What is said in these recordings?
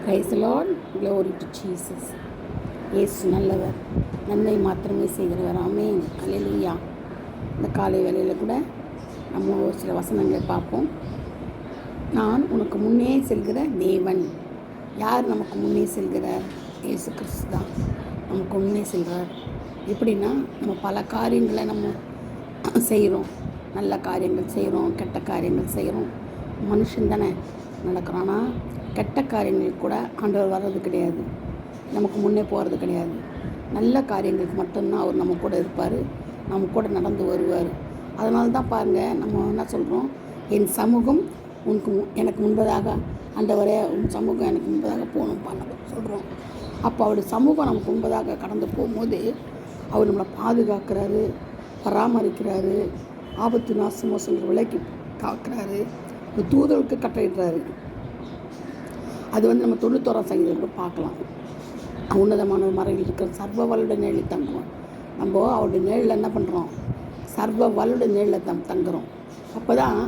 Price the Lord, glory to Jesus. இயேசு நல்லவர், நன்மை மாத்திரமே செய்கிறவர். ஆமென், அல்லேலூயா. இந்த காலை வேளையில் கூட நம்ம ஒரு சில வசனங்களை பார்ப்போம். நான் உனக்கு முன்னே செல்கிற தேவன். யார் நமக்கு முன்னே செல்கிறார்? இயேசு கிறிஸ்து தான் நமக்கு முன்னே செல்கிறார். எப்படின்னா, நம்ம பல காரியங்களை நம்ம செய்கிறோம். நல்ல காரியங்கள் செய்கிறோம், கெட்ட காரியங்கள் செய்கிறோம். மனுஷன் தானே நடக்கிறோம். ஆனால் கெட்ட காரியங்களுக்கு கூட ஆண்டவர் வர்றது கிடையாது, நமக்கு முன்னே போகிறது கிடையாது. நல்ல காரியங்களுக்கு மட்டும்தான் அவர் நம்ம கூட இருப்பார், நம்ம கூட நடந்து வருவார். அதனால தான் பாருங்கள், நம்ம என்ன சொல்கிறோம், என் சமூகம் எனக்கு முன்பதாக, ஆண்டவரே உன் சமூகம் எனக்கு முன்பதாக போகணும்ப்பான்னு சொல்கிறோம். அப்போ அவருடைய சமூகம் நமக்கு முன்பதாக கடந்து போகும்போது அவர் நம்மளை பாதுகாக்கிறாரு, பராமரிக்கிறாரு, ஆபத்து நாச மோசங்கள் விலைக்கு காக்கிறாரு, தூதருக்கு கட்டளையிடுறாரு. அது நம்ம 91 சங்கீதம் பார்க்கலாம். உன்னதமான மறையில் இருக்கிற சர்வ வல்லுடைய நிழலில் தங்குவோம். நம்ம அவருடைய நிழலில் என்ன பண்ணுறோம்? சர்வ வல்லுடைய நிழலில் தங்குறோம். அப்போ தான்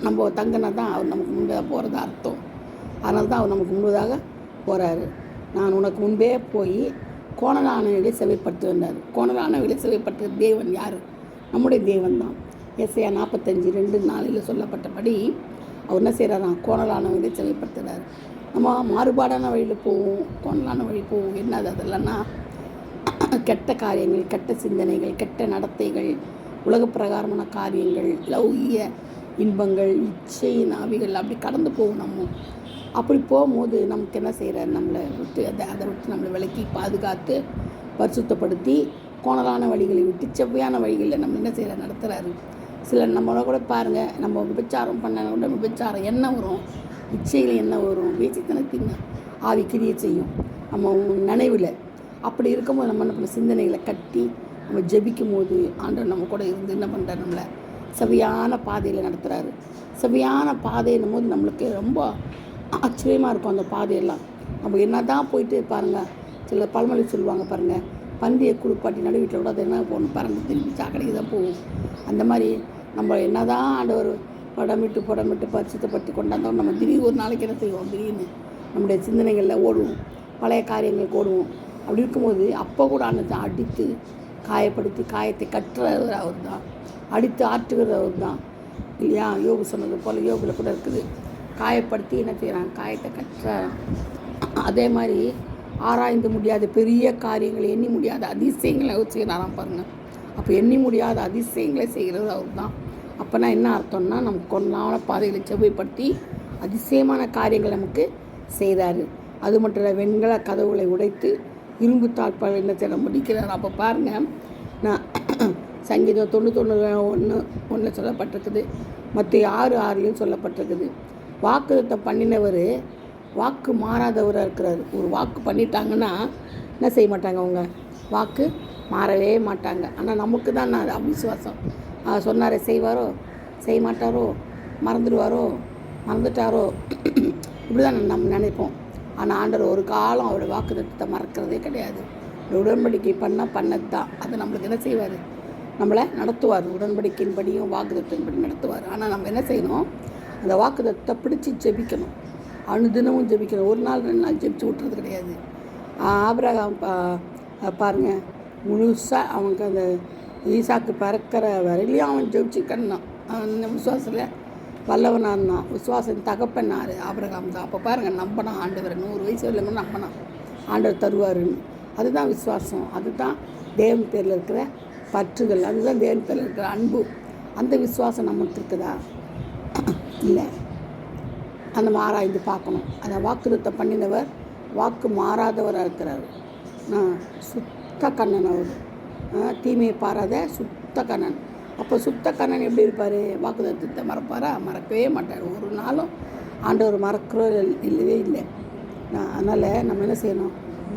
நம்ம தங்கினா தான் அவர் நமக்கு முன்பதாக போகிறதா அர்த்தம். அதனால தான் அவர் நமக்கு முன்பதாக போகிறாரு. நான் உனக்கு முன்பே போய் கோணலானவர்களை செவைப்படுத்தி வந்தார். கோணலானவர்களை செவைப்படுத்துகிற தேவன் யார்? நம்முடைய தேவன் தான். எஸ்ஐயா 45:2-4 சொல்லப்பட்டபடி அவர் என்ன செய்கிறாராம்? கோணலானவர்களை செவைப்படுத்துகிறார். நம்ம மாறுபாடான வழியில் போவோம், கோணலான வழி போவோம். என்னது அதெல்லாம்னா, கெட்ட காரியங்கள், கெட்ட சிந்தனைகள், கெட்ட நடத்தைகள், உலக பிரகாரமான காரியங்கள், லௌகிய இன்பங்கள், இச்சை நாவிகள், அப்படி கடந்து போவோம். நம்ம அப்படி போகும்போது நமக்கு என்ன செய்கிறார்? நம்மளை விட்டு அதை விட்டு நம்மளை விலக்கி பாதுகாத்து பரிசுத்தப்படுத்தி கோணலான வழிகளை விட்டு செவ்வையான வழிகளில் நம்ம என்ன செய்கிறார்? நடத்துகிறாரு. சிலர் நம்மளை கூட பாருங்கள், நம்ம விபச்சாரம் பண்ண கூட விபச்சாரம் என்ன வரும்? இச்சையில் என்ன வரும்? வேசித்தனத்தின் ஆவி கிரியை செய்யும் நம்ம நினைவில். அப்படி இருக்கும்போது நம்ம என்ன பண்ண, சிந்தனைகளை கட்டி நம்ம ஜெபிக்கும் போது ஆண்டவர் நம்ம கூட இருந்து என்ன பண்ணுறாரு? நம்மளை செவ்வையான பாதையில் நடத்துகிறாரு. செவ்வையான பாதைன்னும் போது நம்மளுக்கு ரொம்ப ஆச்சரியமாக இருக்கும். அந்த பாதையெல்லாம் நம்ம என்ன தான் போயிட்டு பாருங்கள், சில பழமொழி சொல்லுவாங்க பாருங்கள், பந்தியை குளிப்பாட்டி நடு வீட்டில் கூட அது என்ன போகணும், பறந்து திரும்பி சாக்கடைக்கு தான் போகும். அந்த மாதிரி நம்ம என்ன தான் ஆண்டவர் புடமிட்டு பரிசுத்தப்படுத்தி கொண்டாந்தோம், நம்ம திடீர்னு ஒரு நாளைக்கு என்ன செய்வோம்? திடீர்னு நம்முடைய சிந்தனைகளில் ஓடுவோம், பழைய காரியங்களுக்கு ஓடுவோம். அப்படி இருக்கும்போது அப்போ கூட ஆண்டத்தை அடித்து காயப்படுத்தி காயத்தை கட்டுறவர் அவர் தான், அடித்து ஆற்றுகிறவர் தான், இல்லையா? யோகு சொன்னது போல் யோகில் கூட இருக்குது. காயப்படுத்தி என்ன செய்கிறாங்க? காயத்தை கட்டுற. அதே மாதிரி ஆராய்ந்து முடியாத பெரிய காரியங்களை, எண்ணி முடியாத அதிசயங்களை அவர் செய்யறாராம் பாருங்கள். அப்போ எண்ணி முடியாத அதிசயங்களை செய்கிறது அவர் தான். அப்போனா என்ன அர்த்தம்னா, நமக்கு கொண்டான பாதைகளை செவ்வைப்படுத்தி அதிசயமான காரியங்கள் நமக்கு செய்கிறாரு. அது மட்டும் இல்லை, வெண்கல கதவுகளை உடைத்து இரும்பு தாழ்பால் என்ன செய்ய முடிக்கிறார். அப்போ பாருங்கள், நான் சங்கீதம் 91:1 சொல்லப்பட்டிருக்குது, மத்திய 6:6 சொல்லப்பட்டிருக்குது. வாக்குத்தத்தம் பண்ணினவர் வாக்கு மாறாதவராக இருக்கிறார். ஒரு வாக்கு பண்ணிட்டாங்கன்னா என்ன செய்ய மாட்டாங்க? அவங்க வாக்கு மாறவே மாட்டாங்க. ஆனால் நமக்கு தான் அது அவிசுவாசம். சொன்னாரே செய்வாரோ, செய்ய மாட்டாரோ, மறந்துட்டாரோ, இப்படி தான் நம்ம நினைப்போம். ஆனால் ஆண்டவர் ஒரு காலம் அவருடைய வாக்குத்தத்தத்தை மறக்கிறதே கிடையாது. உடன்படிக்கை பண்ணது தான். அதை நம்மளுக்கு என்ன செய்வார்? நம்மளை நடத்துவார். உடன்படிக்கையின்படியும் வாக்குத்தத்தின்படி நடத்துவார். ஆனால் நம்ம என்ன செய்யணும்? அந்த வாக்குத்தத்தை பிடிச்சி ஜெபிக்கணும். அனுதினமும் ஜெபிக்கணும். ஒரு நாள் 2 நாள் ஜெபிச்சு விட்டுறது கிடையாது. ஆபிரகாம் பாருங்கள், முழுசாக அவனுக்கு அந்த ஈசாக்கு பிறக்கிற வரையிலையும் அவன் ஜெபிச்சுக்கணும். அவன் விசுவாசத்தில் வல்லவனாக இருந்தான். விசுவாசம் தகப்பனார் ஆபிரகாம் தான். அப்போ பாருங்கள், நம்பினான் ஆண்டவர். 100 வயசு வரலன்னு நம்பினான் ஆண்டவர் தருவாருன்னு. அதுதான் விசுவாசம். அதுதான் தேவன் பேரில் இருக்கிற பற்றுகள். அதுதான் தேவன் பேரில் இருக்கிற அன்பு. அந்த விசுவாசம் நமக்கு இருக்குதா? இல்லை. அந்த ஆராய்ந்து பார்க்கணும். அந்த வாக்குத்தத்தம் பண்ணினவர் வாக்கு மாறாதவராக இருக்கிறார். சுத்த கண்ணன் அவர், தீமையை பாராத சுத்த கண்ணன். அப்போ சுத்த கண்ணன் எப்படி இருப்பார்? வாக்குத்தத்தத்தை மறப்பாரா? மறக்கவே மாட்டார். ஒரு நாளும் ஆண்டவர் மறக்கிறோம் இல்லவே இல்லை. அதனால் நம்ம என்ன செய்யணும்?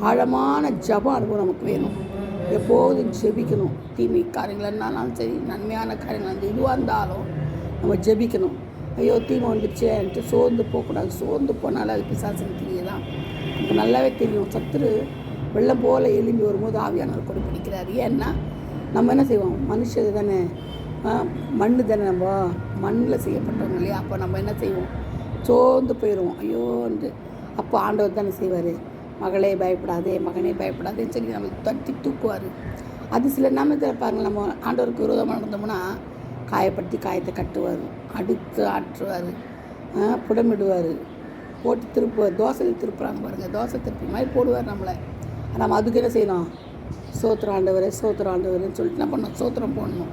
ஆழமான ஜப அனுபவம் நமக்கு வேணும். எப்போதும் ஜெபிக்கணும். தீமை காரியங்கள் என்னாலும் சரி, நன்மையான காரியங்கள் அந்த இதுவாக இருந்தாலும் நம்ம ஜெபிக்கணும். ஐயோ தீமை வந்துடுச்சேன்ட்டு சோர்ந்து போகக்கூடாது. சோர்ந்து போனாலும் அது பிசாசின் கிரியை தான். நமக்கு நல்லாவே தெரியும். சத்துரு வெள்ளம் போல் எலும்பி வரும்போது ஆவியானவர் கூட பிடிக்கிறாரு. ஏன்னா நம்ம என்ன செய்வோம்? மனுஷது தானே, மண்ணு தானே, நம்ம மண்ணில் செய்யப்பட்டவங்க இல்லையா? அப்போ நம்ம என்ன செய்வோம்? சோர்ந்து போயிடுவோம். ஐயோன்ட்டு அப்போ ஆண்டவர் தானே செய்வார். மகளே பயப்படாதே, மகனே பயப்படாதேன்னு சொல்லி நம்ம தட்டி தூக்குவார். அது சில நாமத்தில் பாருங்கள், நம்ம ஆண்டவருக்கு விரோதமாக நடந்தோம்னா காயப்படுத்தி காயத்தை கட்டுவார், அடித்து ஆற்றுவார், புடமிடுவார், போட்டு திருப்புவார். தோசையில் திருப்புறாங்க பாருங்கள், தோசை திருப்பி மாதிரி போடுவார் நம்மளை. நம்ம அதுக்கு என்ன செய்யணும்? சோத்திரம் ஆண்டவரே, சோத்திரம் ஆண்டவரேன்னு சொல்லிட்டு என்ன பண்ணணும்? சோத்திரம் போடணும்.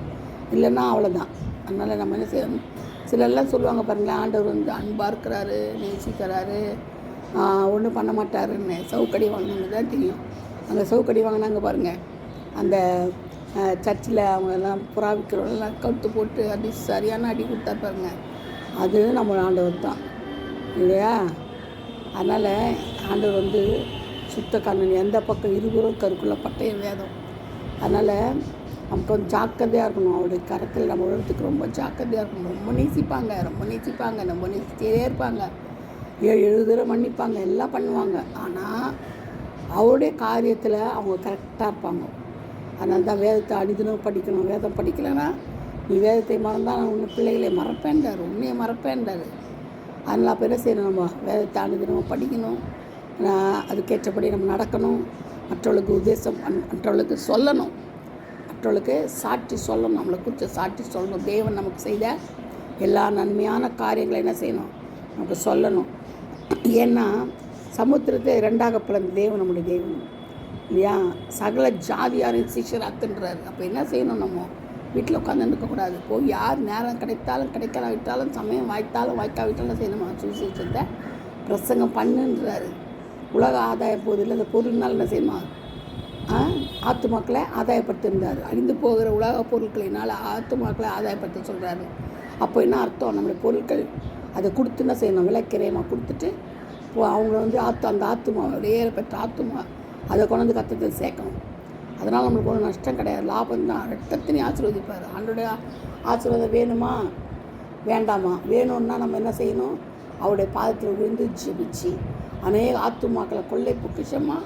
இல்லைன்னா அவ்வளோதான். அதனால் நம்ம என்ன செய்யணும்? சிலர்லாம் சொல்லுவாங்க பாருங்களேன், ஆண்டவர் வந்து அன்பாக இருக்கிறாரு, நேசிக்கிறாரு, ஒன்றும் பண்ண மாட்டாருன்னு. சவுக்கடி வாங்கினவங்க தான் தெரியும். அங்கே சவுக்கடி வாங்கினாங்க பாருங்கள், அந்த சர்ச்சில் அவங்க எல்லாம் புறாவிக்கிறவங்களாம் கவுத்து போட்டு அடி சரியான அடி கொடுத்தாரு பாருங்க. அது நம்ம ஆண்டவர் தான் இல்லையா? அதனால் ஆண்டவர் வந்து சுத்த கண்ணன், எந்த பக்கம் இருபுறம் கருக்குள்ள பட்டய வேதம். அதனால் நமக்கு கொஞ்சம் ஜாக்கிரதையாக இருக்கணும். அவருடைய கரத்தில் நம்ம உலகத்துக்கு ரொம்ப ஜாக்கிரதையாக இருக்கணும். ரொம்ப நேசிப்பாங்க, நம்ம நேசிட்டே இருப்பாங்க. 7 தடவை மன்னிப்பாங்க, எல்லாம் பண்ணுவாங்க. ஆனால் அவருடைய காரியத்தில் அவங்க கரெக்டாக இருப்பாங்க. அதனால தான் வேதத்தை அடிதினம் படிக்கணும். வேதம் படிக்கலைன்னா நீ வேதத்தை மறந்தால் நான் உன்னை பிள்ளைகளை மறப்பேன்டார், உன்னையை மறப்பேன்டார். அதனால் அப்போ என்ன செய்யணும்? நம்ம வேதத்தை அடிதினம் படிக்கணும், அதுக்கேற்றபடி நம்ம நடக்கணும், மற்றவர்களுக்கு உபதேசம் மற்றவர்களுக்கு சொல்லணும், மற்றவர்களுக்கு சாட்சி சொல்லணும், நம்மளை குறித்து சாட்சி சொல்லணும். தேவன் நமக்கு செய்த எல்லா நன்மையான காரியங்களை என்ன செய்யணும்? நமக்கு சொல்லணும். ஏன்னா சமுத்திரத்தை 2ஆக பிளந்த தேவன் நம்முடைய தேவன் இல்லையா? சகல ஜாதியாரின் சிஷ்யராக்குன்றார். அப்போ என்ன செய்யணும்? நம்ம வீட்டில் உட்காந்து இருக்கக்கூடாது. போய் யார் நேரம் கிடைத்தாலும் கிடைக்கலாம் விட்டாலும், சமயம் வாய்த்தாலும் வாய்க்காவிட்டாலும் செய்யணும். சுவிசேஷத்தை பிரசங்கம் பண்ணுன்றாரு. உலக ஆதாய போதில் அந்த பொருள்னால் என்ன செய்யணும்? ஆத்துமாக்களை ஆதாயப்படுத்திருந்தார். அழிந்து போகிற உலக பொருட்களினால் ஆத்துமாக்களை ஆதாயப்படுத்த சொல்கிறாரு. அப்போ என்ன அர்த்தம்? நம்மளுடைய பொருட்கள் அதை கொடுத்து என்ன செய்யணும்? விலைக்கிரயமாக கொடுத்துட்டு அவங்கள வந்து அந்த ஆத்துமா வேறு பெற்ற ஆத்துமா அதை கொண்டு கத்தத்தில் சேர்க்கணும். அதனால் நம்மளுக்கு ஒன்றும் நஷ்டம் கிடையாது, லாபம் தான். ரத்தத்தினே ஆசீர்வதிப்பார். அவருடைய ஆசீர்வாதம் வேணுமா வேண்டாமா? வேணும்னா நம்ம என்ன செய்யணும்? அவருடைய பாதத்தில் விழுந்து ஜெபிச்சு அநேக ஆத்துமாக்களை கொள்ளை பொக்கிஷமாக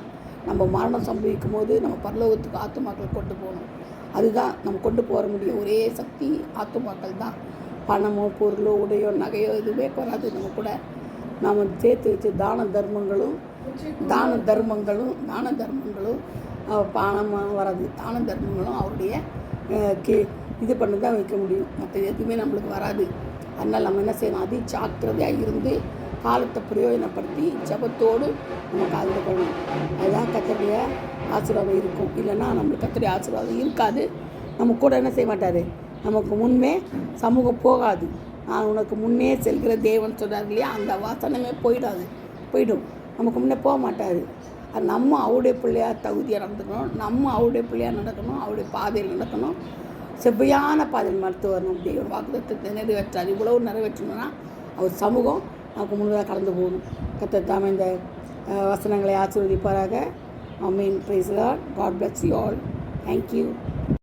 நம்ம மரணம் சம்பவிக்கும் போது நம்ம பரலோகத்துக்கு ஆத்துமாக்களை கொண்டு போகணும். அதுதான் நம்ம கொண்டு போக முடியும். ஒரே சக்தி ஆத்துமாக்கள் தான். பணமோ பொருளோ உடையோ நகையோ எதுவுமே வராது. நம்ம கூட நாம் சேர்த்து வச்சு தான தர்மங்களும் பணமாக வராது. தான தர்மங்களும் அவருடைய இது பண்ணி தான் வைக்க முடியும். மற்ற எதுவுமே நம்மளுக்கு வராது. அதனால் நம்ம என்ன செய்யணும்? அதி ஜாக்கிரதையாக இருந்து காலத்தை பிரயோஜனப்படுத்தி ஜபத்தோடு நம்ம காலத்தை பண்ணணும். அதுதான் கர்த்தருடைய ஆசீர்வாதம் இருக்கும். இல்லைன்னா நம்மளுக்கு கர்த்தருடைய ஆசீர்வாதம் இருக்காது. நம்ம கூட என்ன செய்ய மாட்டார்? நமக்கு முன்னே சமூகம் போகாது. நான் உனக்கு முன்னே செல்கிற தேவன் சொல்கிறார் இல்லையா? அந்த வாசனமே போயிடும். நமக்கு முன்னே போக மாட்டார். அது நம்ம அவருடைய பிள்ளையாக தகுதியாக நடந்துக்கணும், நம்ம அவருடைய பிள்ளையாக நடக்கணும், அவருடைய பாதையில் நடக்கணும், செவ்வையான பாதையில் மருத்துவ வரணும். தேவன் வாக்குத்தத்தத்தை நிறைவேற்றார். இவ்வளவு நிறைவேற்றணும்னா அவர் சமூகம் நமக்கு முன்னதாக கடந்து போகணும். கர்த்தர் தாமே இந்த வசனங்களை ஆசீர்வதிப்பாராக. ஆமென். Praise the Lord. God bless you all. Thank you.